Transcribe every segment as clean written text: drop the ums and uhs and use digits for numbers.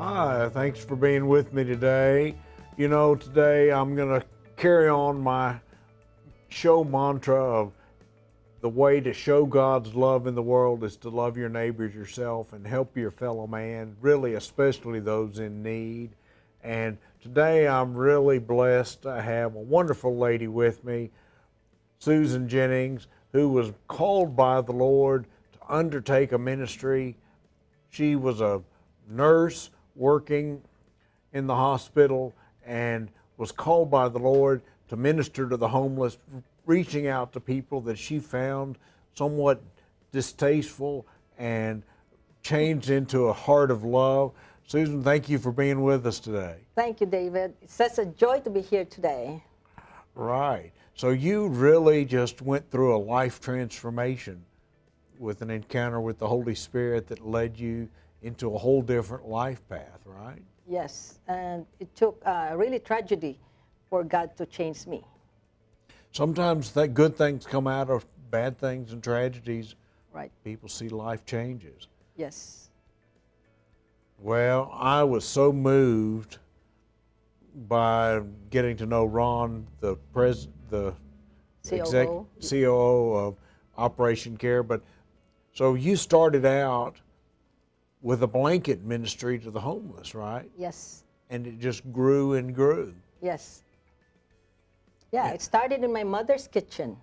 Hi, thanks for being with me today. You know, today I'm going to carry on my show mantra of the way to show God's love in the world is to love your neighbors yourself and help your fellow man, really especially those in need. And today I'm really blessed to have a wonderful lady with me, Susie Jennings, who was called by the Lord to undertake a ministry. She was a nurse working in the hospital and was called by the Lord to minister to the homeless, reaching out to people that she found somewhat distasteful and changed into a heart of love. Susan, thank you for being with us today. Thank you, David. It's such a joy to be here today. Right. So you really just went through a life transformation with an encounter with the Holy Spirit that led you into a whole different life path, right? Yes, and it took really tragedy for God to change me. Sometimes that good things come out of bad things and tragedies. Right. People see life changes. Yes. Well, I was so moved by getting to know Ron, the COO of Operation Care. But so you started out with a blanket ministry to the homeless, right? Yes. And it just grew and grew. Yes. Yeah, it started in my mother's kitchen.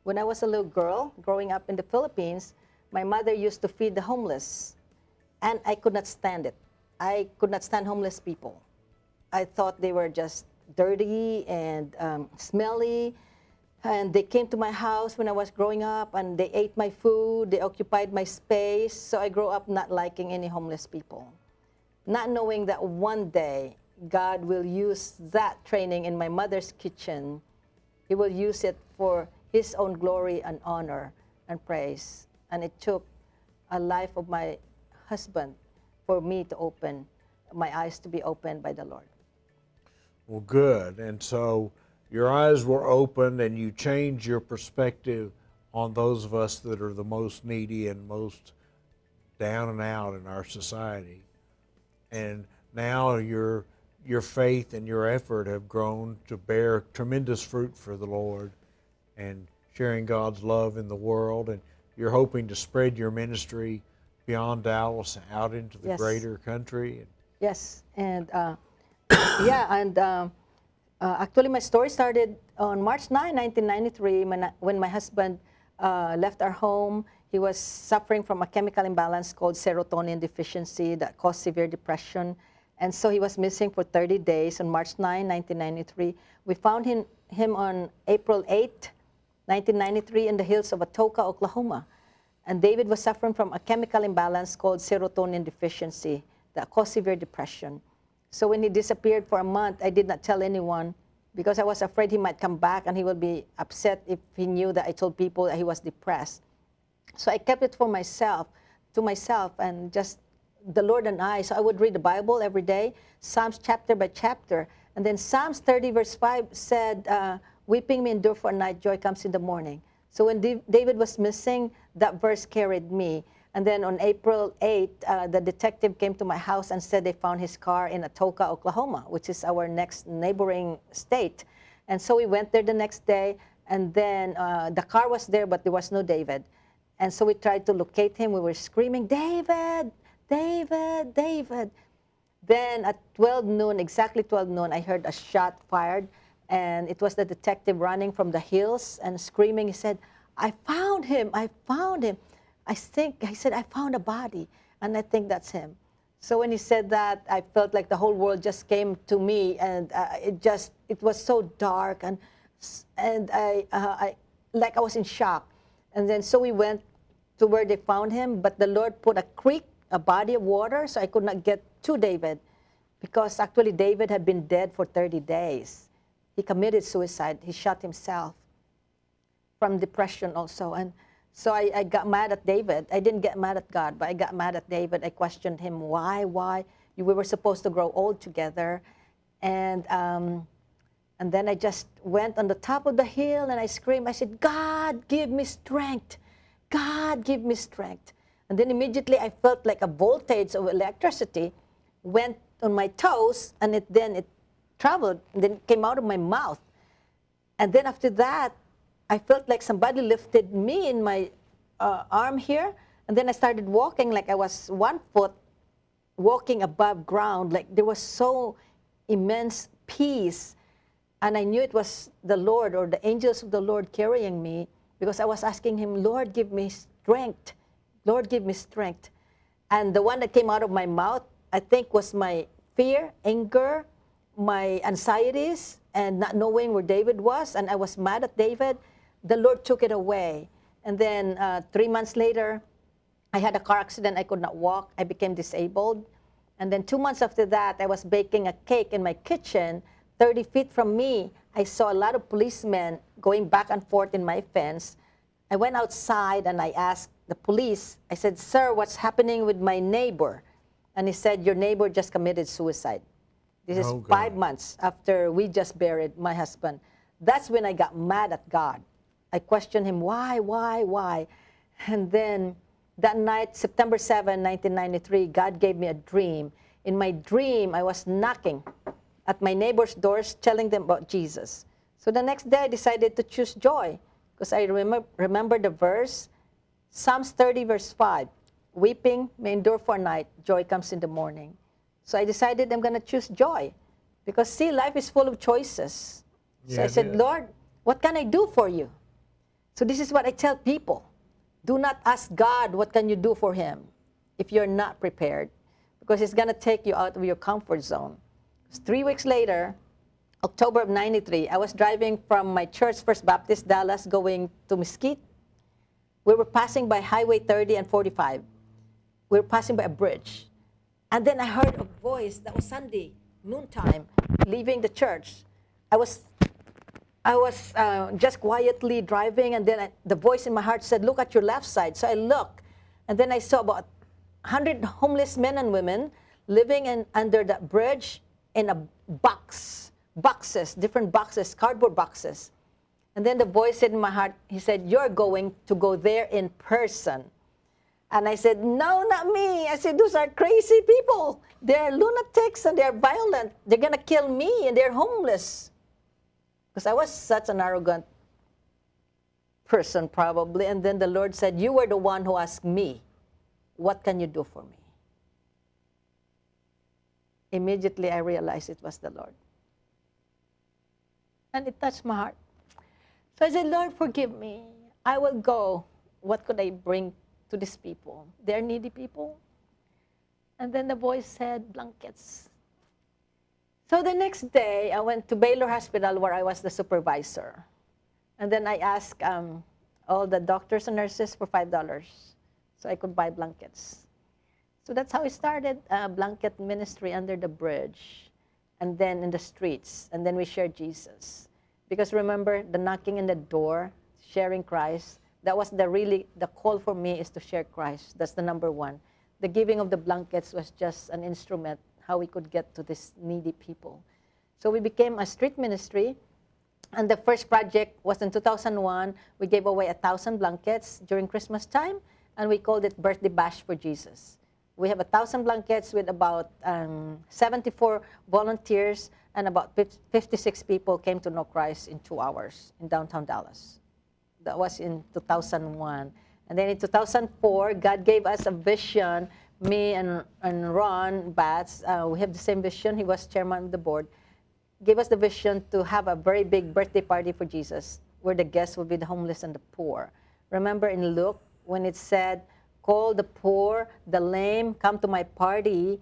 When I was a little girl growing up in the Philippines, my mother used to feed the homeless, and I could not stand it. I could not stand homeless people. I thought they were just dirty and smelly, and they came to my house when I was growing up, and they ate my food, they occupied my space, so I grew up not liking any homeless people. Not knowing that one day, God will use that training in my mother's kitchen. He will use it for His own glory and honor and praise. And it took a life of my husband for me to open, my eyes to be opened by the Lord. Well, good. And so your eyes were opened and you changed your perspective on those of us that are the most needy and most down and out in our society. And now your faith and your effort have grown to bear tremendous fruit for the Lord and sharing God's love in the world. And you're hoping to spread your ministry beyond Dallas out into the greater country. Yes, and actually my story started on March 9, 1993, when my husband left our home. He was suffering from a chemical imbalance called serotonin deficiency that caused severe depression. And so he was missing for 30 days on March 9, 1993. We found him on April 8, 1993 in the hills of Atoka, Oklahoma. And David was suffering from a chemical imbalance called serotonin deficiency that caused severe depression. So when he disappeared for a month, I did not tell anyone because I was afraid he might come back and he would be upset if he knew that I told people that he was depressed. So I kept it to myself, and just the Lord and I. So I would read the Bible every day, Psalms chapter by chapter. And then Psalms 30 verse 5 said, weeping may endure for a night, joy comes in the morning. So when David was missing, that verse carried me. And then on April 8, the detective came to my house and said they found his car in Atoka, Oklahoma, which is our next neighboring state. And so we went there the next day, and then the car was there, but there was no David. And so we tried to locate him. We were screaming, David, David, David. Then at 12 noon, exactly 12 noon, I heard a shot fired, and it was the detective running from the hills and screaming. He said, I found him, I found him. I said, I found a body, and I think that's him. So when he said that, I felt like the whole world just came to me, and it was so dark, and I was in shock. And then so we went to where they found him, but the Lord put a creek, a body of water, so I could not get to David, because actually David had been dead for 30 days. He committed suicide. He shot himself from depression also. And so I got mad at David. I didn't get mad at God, but I got mad at David. I questioned him, why? We were supposed to grow old together. And then I just went on the top of the hill and I screamed. I said, God, give me strength. God, give me strength. And then immediately I felt like a voltage of electricity went on my toes, and then it traveled, and then it came out of my mouth. And then after that, I felt like somebody lifted me in my arm here, and then I started walking like I was 1 foot walking above ground, like there was so immense peace. And I knew it was the Lord or the angels of the Lord carrying me, because I was asking him, Lord, give me strength. Lord, give me strength. And the one that came out of my mouth, I think, was my fear, anger, my anxieties, and not knowing where David was. And I was mad at David. The Lord took it away. And then 3 months later, I had a car accident. I could not walk. I became disabled. And then 2 months after that, I was baking a cake in my kitchen. 30 feet from me, I saw a lot of policemen going back and forth in my fence. I went outside and I asked the police, I said, sir, what's happening with my neighbor? And he said, your neighbor just committed suicide. This is 5 months after we just buried my husband. That's when I got mad at God. I questioned him, why? And then that night, September 7, 1993, God gave me a dream. In my dream, I was knocking at my neighbor's doors, telling them about Jesus. So the next day, I decided to choose joy, because I remember the verse, Psalms 30, verse 5, weeping may endure for a night, joy comes in the morning. So I decided I'm going to choose joy, because see, life is full of choices. So I said, Lord, what can I do for you? So this is what I tell people. Do not ask God, what can you do for him, if you're not prepared, because it's going to take you out of your comfort zone. 3 weeks later, October of 93, I was driving from my church, First Baptist Dallas, going to Mesquite. We were passing by Highway 30 and 45. We were passing by a bridge. And then I heard a voice that was Sunday, noontime, leaving the church. I was just quietly driving, and then the voice in my heart said, look at your left side. So I looked, and then I saw about 100 homeless men and women living under that bridge in a boxes, different boxes, cardboard boxes. And then the voice in my heart, he said, you're going to go there in person. And I said, no, not me. I said, those are crazy people. They're lunatics and they're violent. They're going to kill me and they're homeless. Because I was such an arrogant person probably. And then the Lord said, you were the one who asked me, what can you do for me? Immediately I realized it was the Lord. And it touched my heart. So I said, Lord, forgive me. I will go. What could I bring to these people? They're needy people. And then the voice said, blankets. So the next day, I went to Baylor Hospital where I was the supervisor. And then I asked all the doctors and nurses for $5 so I could buy blankets. So that's how I started a blanket ministry under the bridge and then in the streets. And then we shared Jesus. Because remember, the knocking in the door, sharing Christ, that was the call for me is to share Christ. That's the number one. The giving of the blankets was just an instrument how we could get to these needy people. So we became a street ministry. And the first project was in 2001. We gave away 1,000 blankets during Christmas time. And we called it Birthday Bash for Jesus. We have 1,000 blankets with about 74 volunteers, and about 56 people came to know Christ in 2 hours in downtown Dallas. That was in 2001. And then in 2004, God gave us a vision, me and Ron Batts, we have the same vision. He was chairman of the board. Gave us the vision to have a very big birthday party for Jesus, where the guests will be the homeless and the poor. Remember in Luke, when it said, call the poor, the lame, come to my party,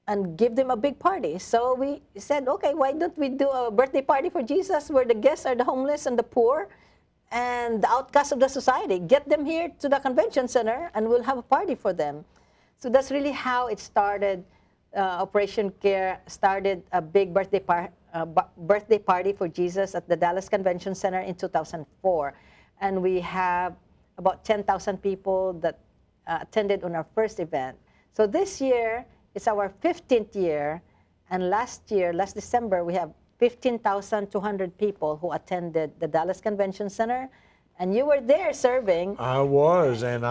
and give them a big party. So we said, okay, why don't we do a birthday party for Jesus where the guests are the homeless and the poor and the outcasts of the society? Get them here to the convention center and we'll have a party for them. So that's really how it started. Operation Care started a big birthday party for Jesus at the Dallas Convention Center in 2004. And we have about 10,000 people that attended on our first event. So this year, it's our 15th year, and last December, we have 15,200 people who attended the Dallas Convention Center, and you were there serving. I was, and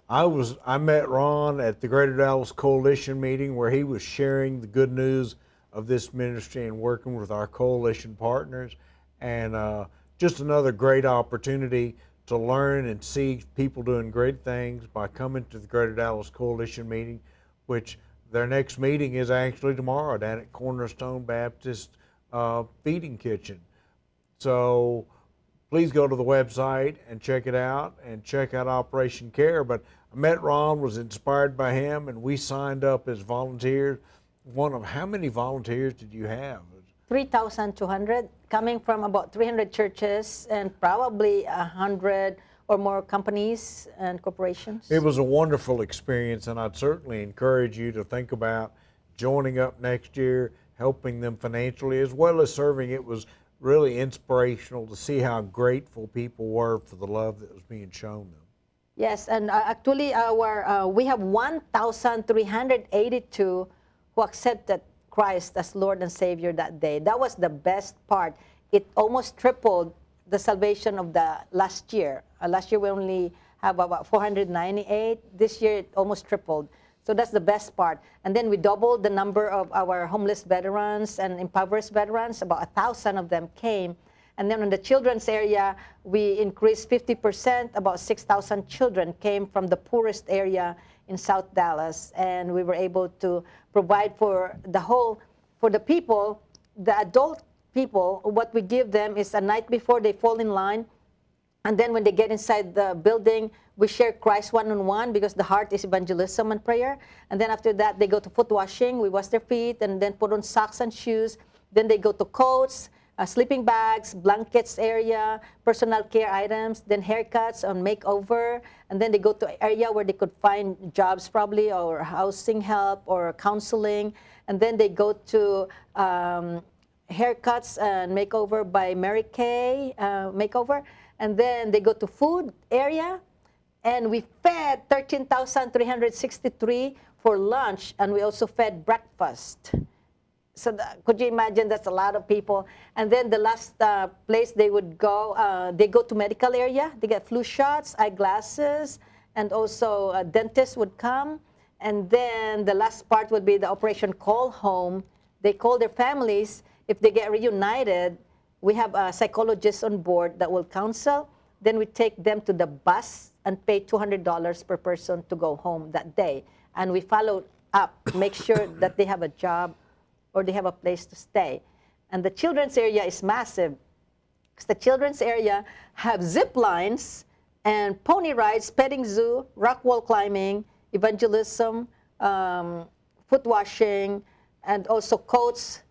I met Ron at the Greater Dallas Coalition meeting where he was sharing the good news of this ministry and working with our coalition partners, and just another great opportunity to learn and see people doing great things by coming to the Greater Dallas Coalition meeting, which their next meeting is actually tomorrow down at Cornerstone Baptist Feeding Kitchen. So please go to the website and check it out and check out Operation Care. But I met Ron, was inspired by him, and we signed up as volunteers. How many volunteers did you have? 3,200, coming from about 300 churches and probably 100 or more companies and corporations. It was a wonderful experience, and I'd certainly encourage you to think about joining up next year, helping them financially as well as serving. It was really inspirational to see how grateful people were for the love that was being shown them. Yes, and actually we have 1,382 who accepted Christ as Lord and Savior that day. That was the best part. It almost tripled the salvation of the last year. Last year we only have about 498. This year it almost tripled. So that's the best part. And then we doubled the number of our homeless veterans and impoverished veterans. About 1,000 of them came. And then in the children's area, we increased 50%. About 6,000 children came from the poorest area in South Dallas. And we were able to provide for the people, the adult people. What we give them is a night before they fall in line. And then when they get inside the building, we share Christ one-on-one, because the heart is evangelism and prayer. And then after that, they go to foot washing. We wash their feet and then put on socks and shoes. Then they go to coats, sleeping bags, blankets area, personal care items, then haircuts and makeover. And then they go to an area where they could find jobs probably, or housing help or counseling. And then they go to haircuts and makeover by Mary Kay makeover. And then they go to food area. And we fed 13,363 for lunch, and we also fed breakfast. So could you imagine? That's a lot of people. And then the last place they would go, they go to medical area. They get flu shots, eyeglasses, and also dentists would come. And then the last part would be the Operation Call Home. They call their families. If they get reunited, we have a psychologist on board that will counsel. Then we take them to the bus and pay $200 per person to go home that day. And we follow up, make sure that they have a job or they have a place to stay. And the children's area is massive, because the children's area have zip lines and pony rides, petting zoo, rock wall climbing, evangelism, foot washing, and also coats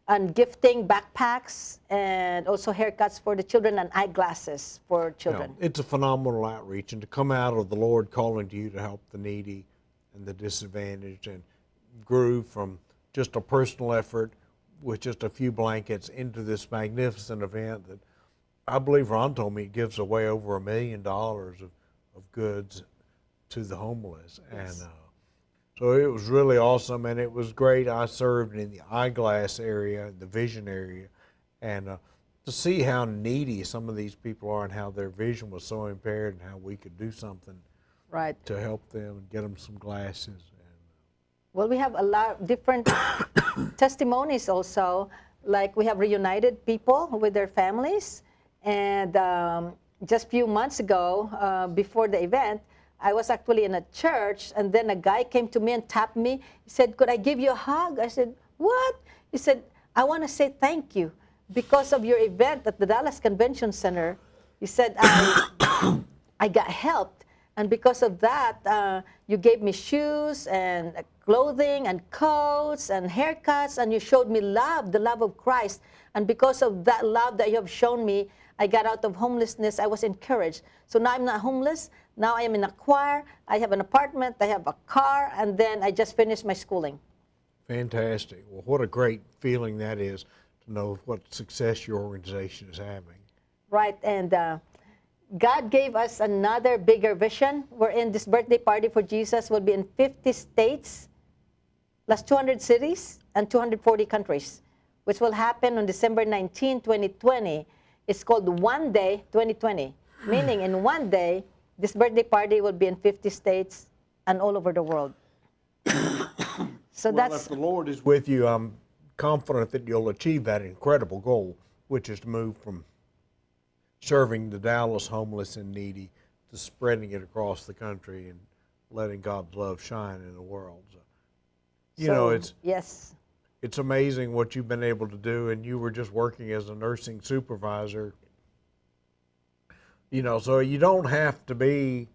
and gifting backpacks, and also haircuts for the children and eyeglasses for children. It's a phenomenal outreach, and to come out of the Lord calling to you to help the needy and the disadvantaged, and grew from just a personal effort with just a few blankets into this magnificent event that I believe Ron told me it gives away over $1 million of goods to the homeless. Yes. And so it was really awesome, and it was great. I served in the eyeglass area, the vision area, and to see how needy some of these people are and how their vision was so impaired, and how we could do something right to help them and get them some glasses. Well, we have a lot of different testimonies also. Like we have reunited people with their families, and just a few months ago, before the event, I was actually in a church, and then a guy came to me and tapped me. He said, "Could I give you a hug?" I said, "What?" He said, "I want to say thank you because of your event at the Dallas Convention Center." He said, I got helped, and because of that, you gave me shoes and clothing and coats and haircuts, and you showed me love, the love of Christ. And because of that love that you have shown me, I got out of homelessness. I was encouraged. So now I'm not homeless. Now I am in a choir. I have an apartment. I have a car. And then I just finished my schooling. Fantastic. Well, what a great feeling that is to know what success your organization is having. Right. And God gave us another bigger vision. We're in this birthday party for Jesus will be in 50 states, plus 200 cities, and 240 countries, which will happen on December 19, 2020. It's called One Day 2020, meaning in one day, This birthday party will be in 50 states and all over the world. So Well, that's if the Lord is with you, I'm confident that you'll achieve that incredible goal, which is to move from serving the Dallas homeless and needy to spreading it across the country and letting God's love shine in the world. So, you know, yes. It's amazing what you've been able to do, and you were just working as a nursing supervisor. You know, so you don't have to be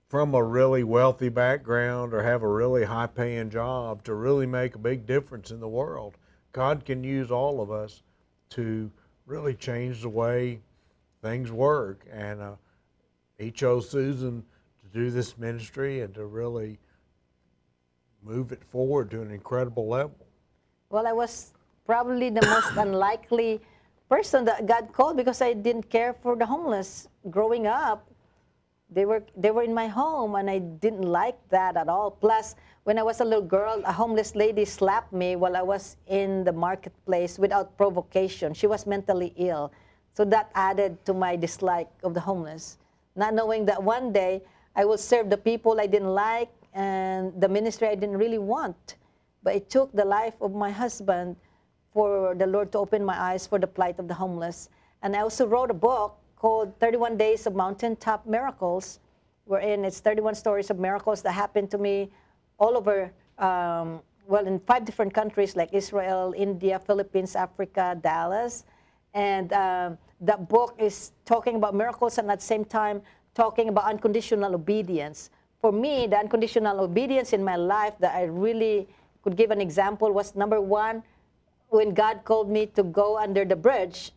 from a really wealthy background or have a really high-paying job to really make a big difference in the world. God can use all of us to really change the way things work, and he chose Susan to do this ministry and to really move it forward to an incredible level. Well, I was probably the most unlikely person that God called because I didn't care for the homeless. Growing up, they were in my home, and I didn't like that at all. Plus, when I was a little girl, a homeless lady slapped me while I was in the marketplace without provocation. She was mentally ill. So that added to my dislike of the homeless, not knowing that one day I will serve the people I didn't like and the ministry I didn't really want. But it took the life of my husband for the Lord to open my eyes for the plight of the homeless. And I also wrote a book called 31 Days of Mountaintop Miracles, wherein it's 31 stories of miracles that happened to me all over, in 5 different countries like Israel, India, Philippines, Africa, Dallas. And that book is talking about miracles and at the same time talking about unconditional obedience. For me, the unconditional obedience in my life that I really could give an example was, number 1, when God called me to go under the bridge.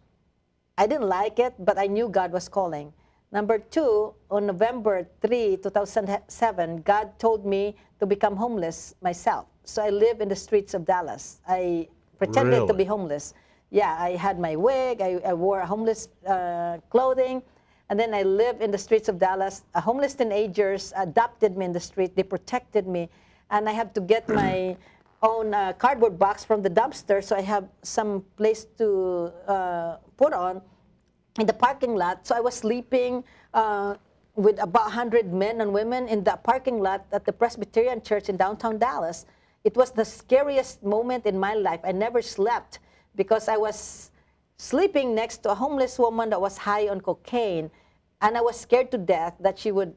I didn't like it, but I knew God was calling. Number 2, on November 3, 2007, God told me to become homeless myself. So I live in the streets of Dallas. I pretended to be homeless. Yeah, I had my wig, I wore homeless clothing, and then I lived in the streets of Dallas. Homeless teenagers adopted me in the street. They protected me, and I had to get my own cardboard box from the dumpster, so I have some place to put on in the parking lot. So I was sleeping with about 100 men and women in the parking lot at the Presbyterian Church in downtown Dallas. It was the scariest moment in my life. I never slept because I was sleeping next to a homeless woman that was high on cocaine, and I was scared to death that she would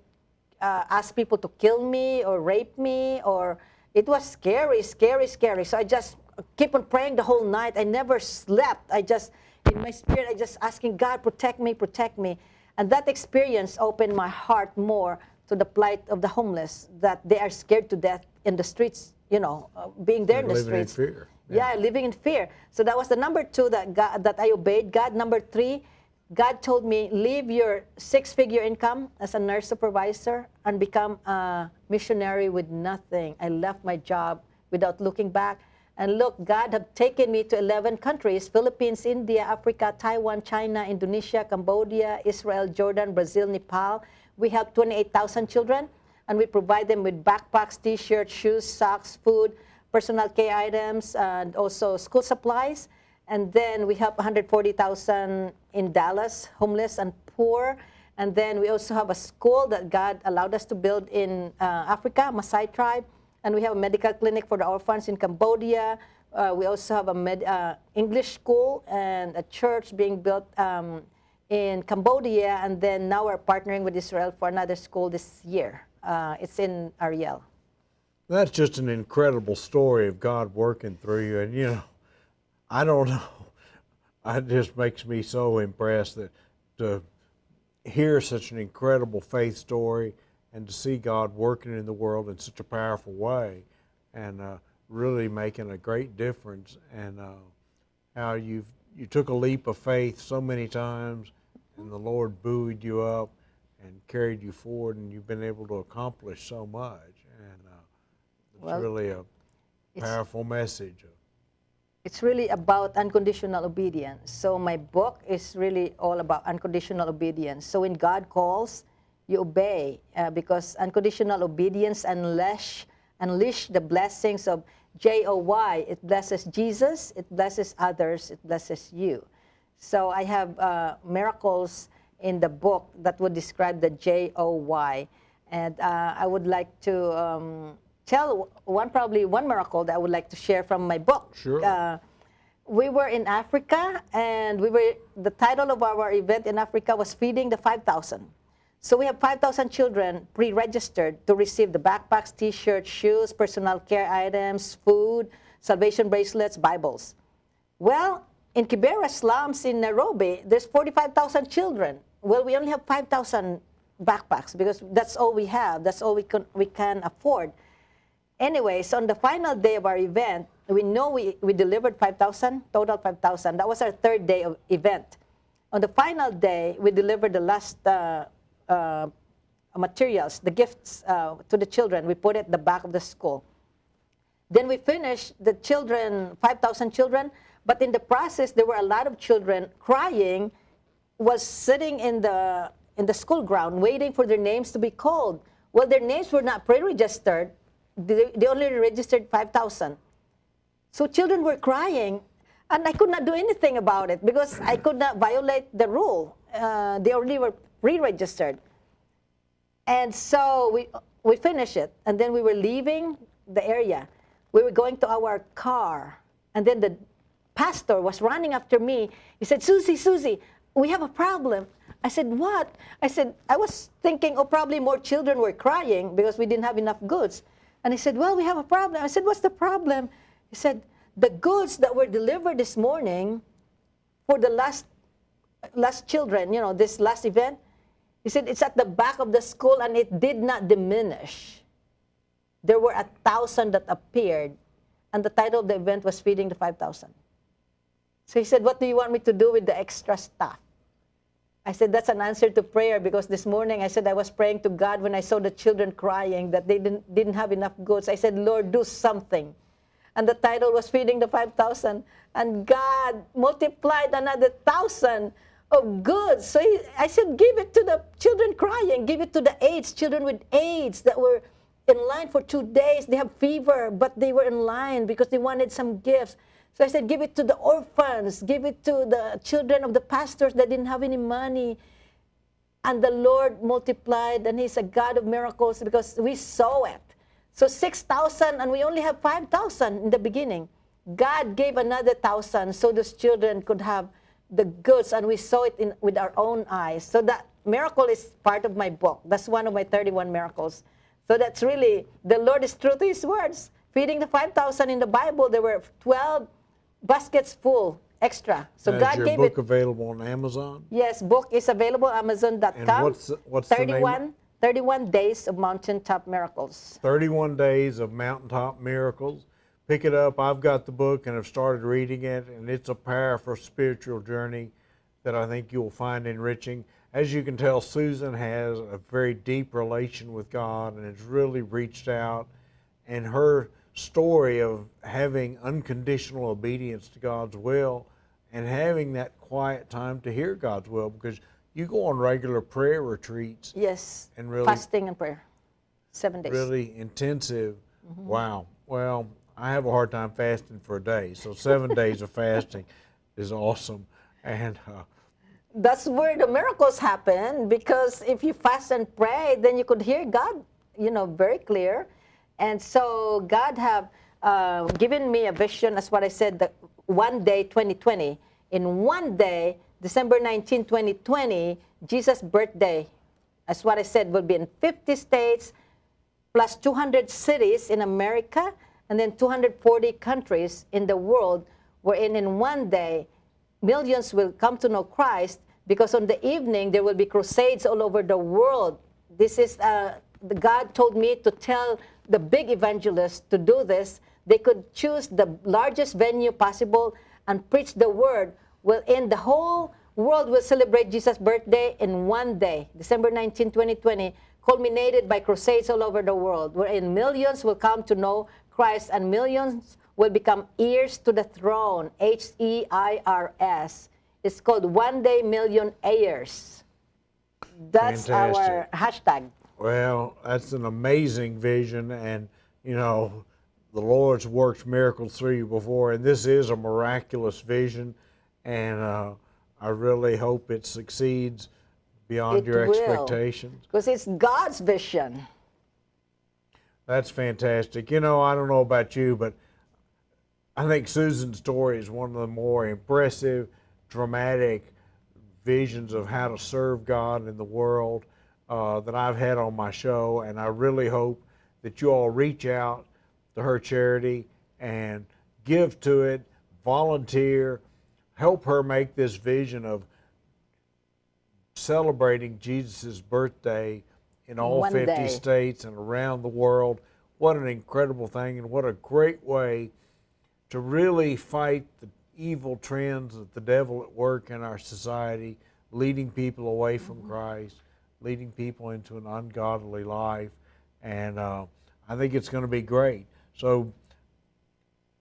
ask people to kill me or rape me, or it was scary, scary, scary. So I just keep on praying the whole night. I never slept. I just, in my spirit, I just asking God, protect me, protect me. And that experience opened my heart more to the plight of the homeless, that they are scared to death in the streets, being there in the streets. Living in fear. Yeah, living in fear. So that was the number 2 that I obeyed God. Number 3, God told me, leave your 6-figure income as a nurse supervisor and become a missionary with nothing. I left my job without looking back. And look, God had taken me to 11 countries: Philippines, India, Africa, Taiwan, China, Indonesia, Cambodia, Israel, Jordan, Brazil, Nepal. We help 28,000 children, and we provide them with backpacks, T-shirts, shoes, socks, food, personal care items, and also school supplies. And then we help 140,000 in Dallas, homeless and poor. And then we also have a school that God allowed us to build in Africa, Maasai tribe. And we have a medical clinic for the orphans in Cambodia. We also have a English school and a church being built in Cambodia. And then now we're partnering with Israel for another school this year. It's in Ariel. That's just an incredible story of God working through you. And, I don't know. It just makes me so impressed that to hear such an incredible faith story and to see God working in the world in such a powerful way and really making a great difference, and how you took a leap of faith so many times and the Lord buoyed you up and carried you forward, and you've been able to accomplish so much. And it's really a powerful message. It's really about unconditional obedience. So my book is really all about unconditional obedience. So when God calls, you obey, because unconditional obedience unleash the blessings of JOY. It blesses Jesus, it blesses others, it blesses you. So I have miracles in the book that would describe the JOY. And I would like to tell probably one miracle that I would like to share from my book. Sure. We were in Africa, and the title of our event in Africa was Feeding the 5,000. So we have 5,000 children pre-registered to receive the backpacks, T-shirts, shoes, personal care items, food, salvation bracelets, Bibles. Well, in Kibera slums in Nairobi, there's 45,000 children. Well, we only have 5,000 backpacks because that's all we have. That's all we can afford. Anyways, on the final day of our event, we know we delivered 5,000, total 5,000. That was our third day of event. On the final day, we delivered the last materials, the gifts to the children. We put it at the back of the school. Then we finished the children, 5,000 children, but in the process, there were a lot of children crying, was sitting in the school ground waiting for their names to be called. Well, their names were not pre-registered. They only registered 5,000. So children were crying, and I could not do anything about it because I could not violate the rule. They already were pre-registered. And so we finished it, and then we were leaving the area. We were going to our car, and then the pastor was running after me. He said, Susie, we have a problem. I said, what? I said, I was thinking, probably more children were crying because we didn't have enough goods. And he said, well, we have a problem. I said, what's the problem? He said, the goods that were delivered this morning for the last children, this last event, he said, it's at the back of the school and it did not diminish. There were 1,000 that appeared, and the title of the event was Feeding the 5,000. So he said, what do you want me to do with the extra stuff? I said, that's an answer to prayer, because this morning I said I was praying to God when I saw the children crying that they didn't have enough goods. I said, Lord, do something. And the title was Feeding the 5,000. And God multiplied another 1,000 of goods. So I said, give it to the children crying. Give it to the children with AIDS that were in line for 2 days. They have fever, but they were in line because they wanted some gifts. So I said, give it to the orphans. Give it to the children of the pastors that didn't have any money. And the Lord multiplied, and He's a God of miracles because we saw it. So 6,000, and we only have 5,000 in the beginning. God gave another 1,000 so those children could have the goods, and we saw it with our own eyes. So that miracle is part of my book. That's one of my 31 miracles. So that's really, the Lord is true to His words. Feeding the 5,000 in the Bible, there were 12 baskets full extra. So now, God is your gave book it. Available on Amazon? Yes, book is available on Amazon.com. And what's the name? 31 Days of Mountaintop Miracles. 31 Days of Mountaintop Miracles. Pick it up. I've got the book and have started reading it, and it's a powerful spiritual journey that I think you'll find enriching. As you can tell, Susan has a very deep relation with God and has really reached out, and her story of having unconditional obedience to God's will and having that quiet time to hear God's will, because you go on regular prayer retreats. Yes, and really fasting and prayer, 7 days. Really intensive. Mm-hmm. Wow. Well, I have a hard time fasting for a day, so 7 days of fasting is awesome. And that's where the miracles happen, because if you fast and pray, then you could hear God, very clear. And so God have given me a vision, that's what I said, that one day, 2020. In one day, December 19, 2020, Jesus' birthday, that's what I said, will be in 50 states, plus 200 cities in America, and then 240 countries in the world, wherein in one day, millions will come to know Christ, because on the evening, there will be crusades all over the world. This is, God told me to tell the big evangelists to do this. They could choose the largest venue possible and preach the word. Well, in the whole world will celebrate Jesus' birthday in one day, December 19, 2020, culminated by crusades all over the world, wherein millions will come to know Christ and millions will become heirs to the throne, HEIRS. It's called One Day Million Heirs. That's fantastic. Our hashtag. Well, that's an amazing vision, and the Lord's worked miracles through you before, and this is a miraculous vision, and I really hope it succeeds beyond your expectations. Because it's God's vision. That's fantastic. You know, I don't know about you, but I think Susan's story is one of the more impressive, dramatic visions of how to serve God in the world that I've had on my show, and I really hope that you all reach out to her charity and give to it, volunteer, help her make this vision of celebrating Jesus' birthday in all 50 states and around the world. What an incredible thing, and what a great way to really fight the evil trends of the devil at work in our society, leading people away from Christ, leading people into an ungodly life. And I think it's going to be great. So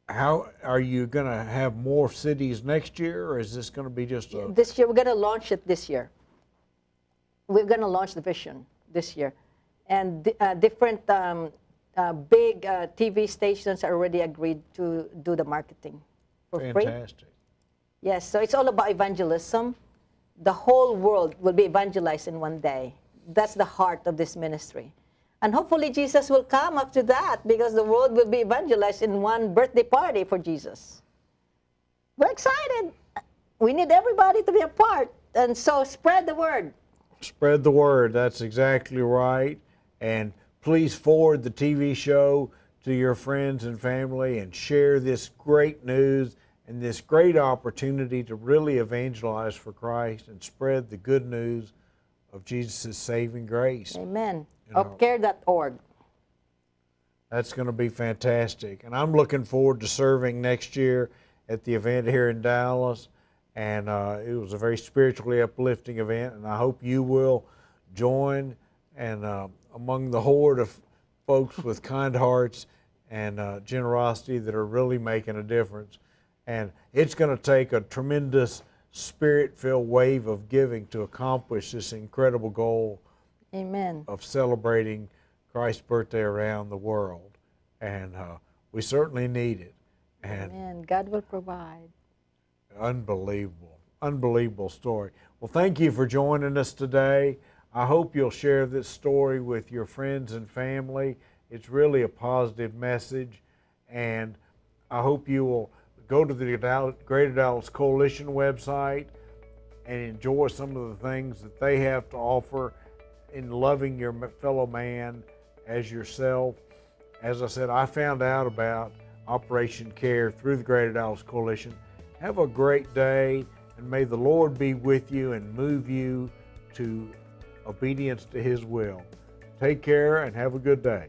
how are you going to have more cities next year, or is this going to be just a... This year, we're going to launch it this year. We're going to launch the vision this year. And different big TV stations are already agreed to do the marketing for free. Fantastic. Yes, so it's all about evangelism. The whole world will be evangelized in one day. That's the heart of this ministry. And hopefully Jesus will come after that, because the world will be evangelized in one birthday party for Jesus. We're excited. We need everybody to be a part. And so spread the word. Spread the word. That's exactly right. And please forward the TV show to your friends and family and share this great news and this great opportunity to really evangelize for Christ and spread the good news of Jesus' saving grace. Amen. Upcare.org. That's going to be fantastic. And I'm looking forward to serving next year at the event here in Dallas. And it was a very spiritually uplifting event, and I hope you will join and among the horde of folks with kind hearts and generosity that are really making a difference. And it's going to take a tremendous spirit-filled wave of giving to accomplish this incredible goal. Amen. Of celebrating Christ's birthday around the world. And we certainly need it. And amen. God will provide. Unbelievable. Unbelievable story. Well, thank you for joining us today. I hope you'll share this story with your friends and family. It's really a positive message. And I hope you will go to the Greater Dallas Coalition website and enjoy some of the things that they have to offer in loving your fellow man as yourself. As I said, I found out about Operation Care through the Greater Dallas Coalition. Have a great day, and may the Lord be with you and move you to obedience to His will. Take care and have a good day.